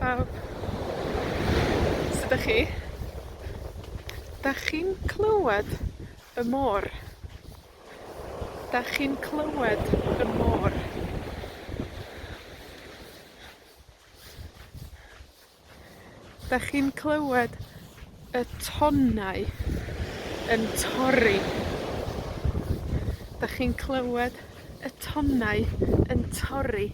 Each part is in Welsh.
pawb. Sut ydych chi? Dach chi'n clywed y môr? Dach chi'n clywed y môr? Dach chi'n clywed y tonnau yn torri? Dach chi'n clywed y tonnau yn torri?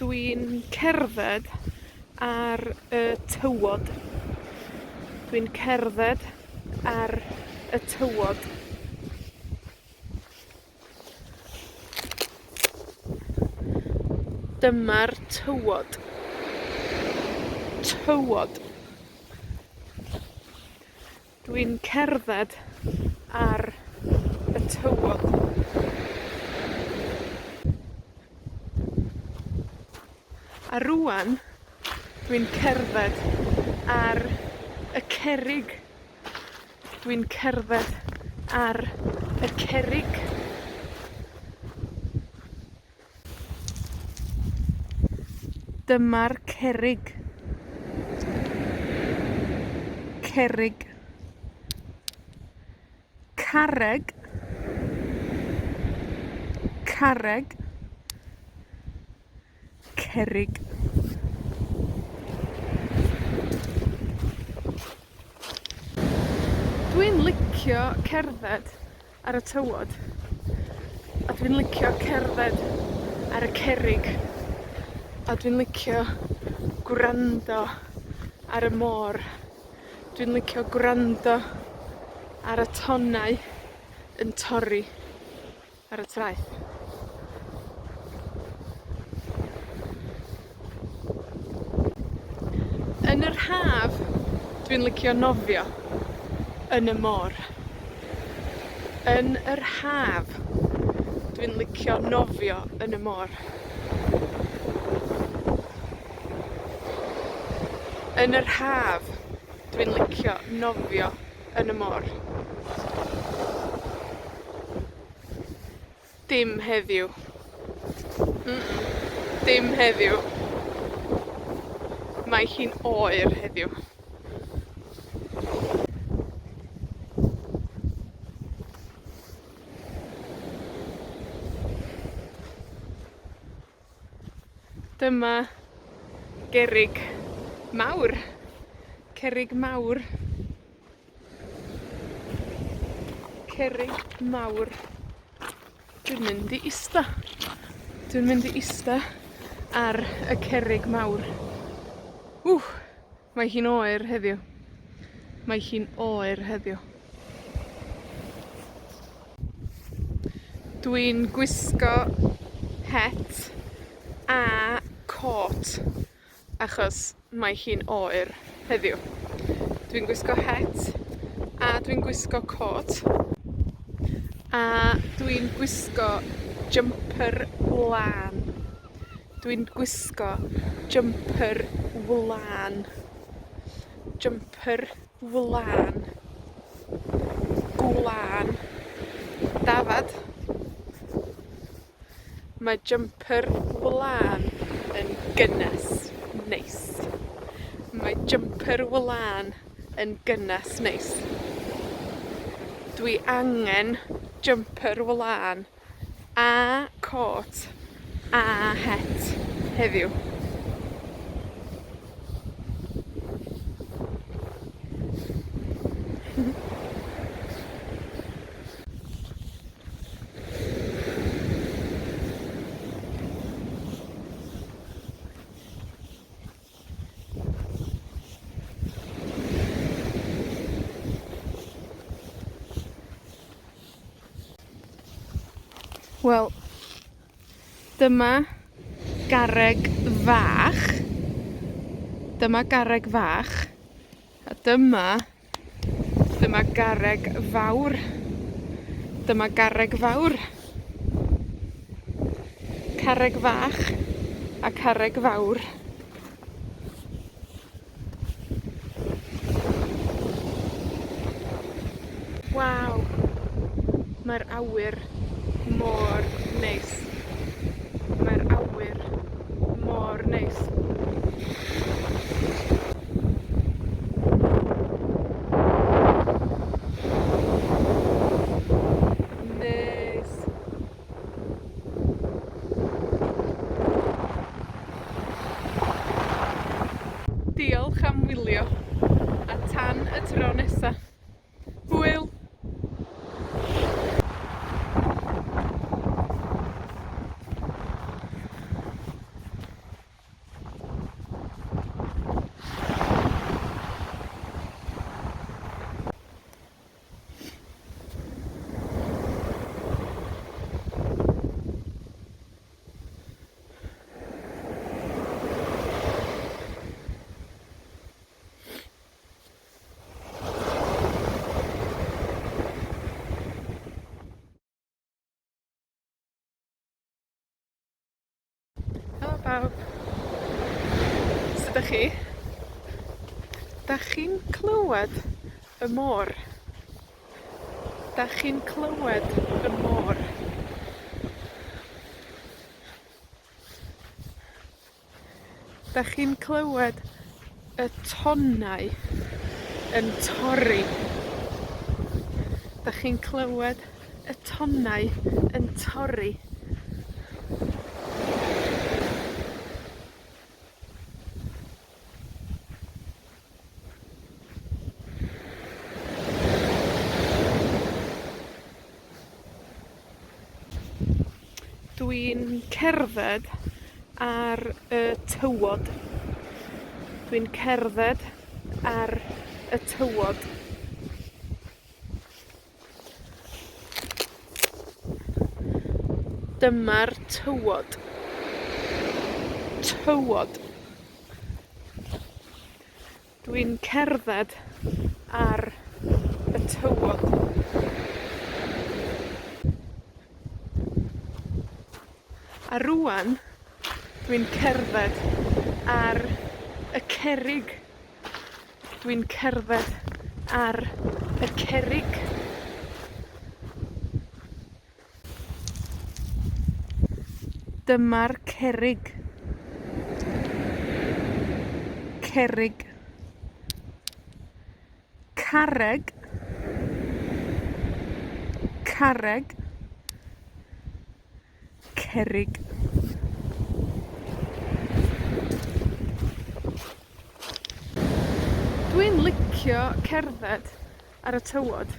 Dwi'n cerdded ar y tywod. Dwi'n cerdded ar y tywod. Dyma'r tywod. Tywod. Dwi'n cerdded ar y tywod. A rŵan, dwi'n cerdded ar y cerrig. Dwi'n cerdded ar y cerrig. Dyma'r cerrig. Cerrig. Carreg. Carreg. Cerrig. Dwi'n licio cerdded ar y tywod, a dwi'n licio cerdded ar y cerrig, a dwi'n licio gwrando ar y môr. Dwi'n licio gwrando ar y tonnau yn torri ar y traeth. Yn yr haf, dwi'n licio nofio yn y môr. Yn yr haf, dwi'n licio nofio yn y môr. Yn yr haf, dwi'n licio nofio yn y môr. Dim heddiw. Dim heddiw. Mae hi'n oer heddiw. Dyma gerrig mawr. Cerrig mawr. Cerrig mawr. Dwi'n mynd i ista. Dwi'n mynd i ista ar y cerrig mawr. Mae hi'n oer heddiw. Mae hi'n oer heddiw. Dwi'n gwisgo het a cot, achos mae hi'n oer heddiw. Dwi'n gwisgo het, a dwi'n gwisgo cot, a dwi'n gwisgo jumper wlan. Dwi'n gwisgo jumper wlan. Jumper wlan. Gwlan. Dafad. Mae jumper wlan yn gynnes neis. Mae jumper wlan yn gynnes neis. Dwi angen jumper wlan a cot a het heddiw. Wel, dyma garreg fach. Dyma garreg fach. A dyma garreg fawr. Dyma garreg fawr. Carreg fach a carreg fawr. mae'r awyr mor neis. Mae'r awyr mor neis. Neis. Diolch am wylio, a tan y tro nesa. Hwyl! Helo bawb. Sut ydych chi? Dach chi'n clywed y môr? Dach chi'n clywed y môr? Dach chi'n clywed y tonnau yn torri? Dach chi'n clywed y tonnau yn torri? Dwi'n cerdded ar y tywod. Dwi'n cerdded ar y tywod. Dyma'r tywod. Tywod. Dwi'n cerdded ar y tywod. A rŵan, dwi'n cerdded ar y cerrig. Dwi'n cerdded ar y cerrig. Dyma'r cerrig. Cerrig. Carreg. Carreg. Cerrig. Dwi'n licio cerdded ar y tywod,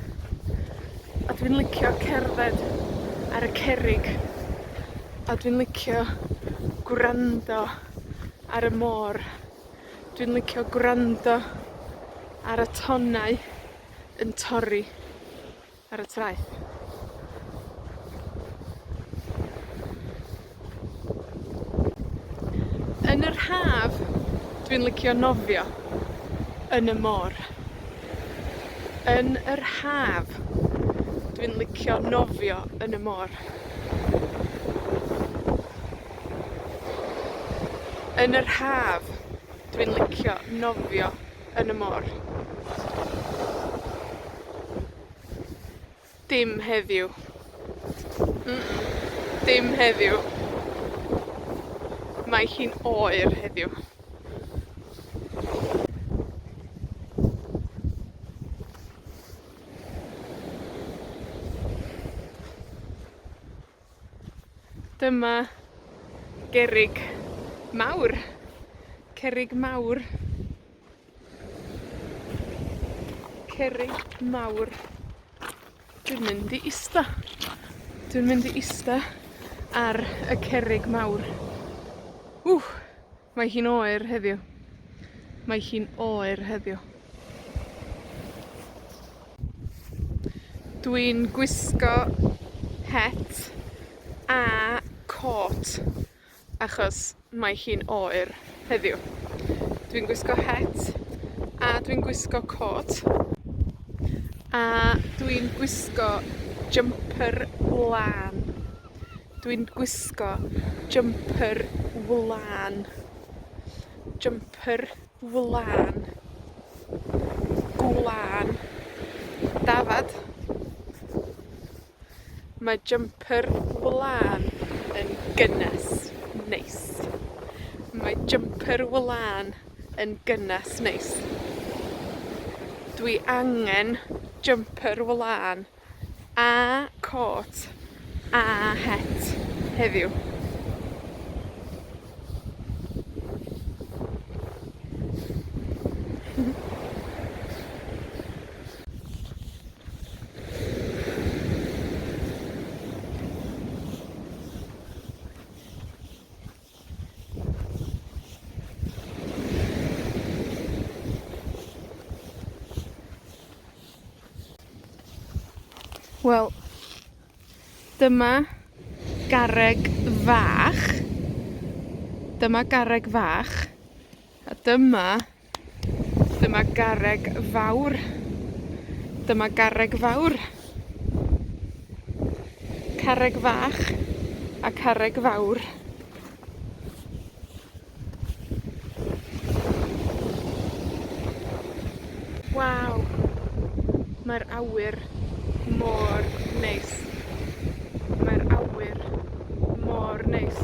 a dwi'n licio cerdded ar y cerrig, a dwi'n licio gwrando ar y môr. Dwi'n licio gwrando ar y tonnau yn torri ar y traeth. Yn yr haf, dwi'n licio nofio yn y môr. Yn yr haf, dwi'n licio nofio yn y môr. Yn yr haf, dwi'n licio nofio yn y môr. Dim heddiw. Dim heddiw. Mae hi'n oer heddiw. Dyma gerrig mawr. Cerrig mawr. Cerrig mawr. Dwi'n mynd i ista. Dwi'n mynd i ista ar y cerrig mawr. Mae hi'n oer heddiw. Mae hi'n oer heddiw. Dwi'n gwisgo het a cot achos mae hi'n oer heddiw. Dwi'n gwisgo het a dwi'n gwisgo cot a dwi'n gwisgo jumper wlan. Dwi'n gwisgo jumper wlan. Jumper wlan. Gwlan. Dafad. Mae jumper wlân yn gynnes neis. Mae jumper wlân yn gynnes neis. Dwi angen jumper wlân a cot a het heddiw. Wel, dyma garreg fach. Dyma garreg fach. A dyma garreg fawr. Dyma garreg fawr. Carreg fach a carreg fawr. Waw! Mae'r awyr mor neis. Mae'r awyr mor neis.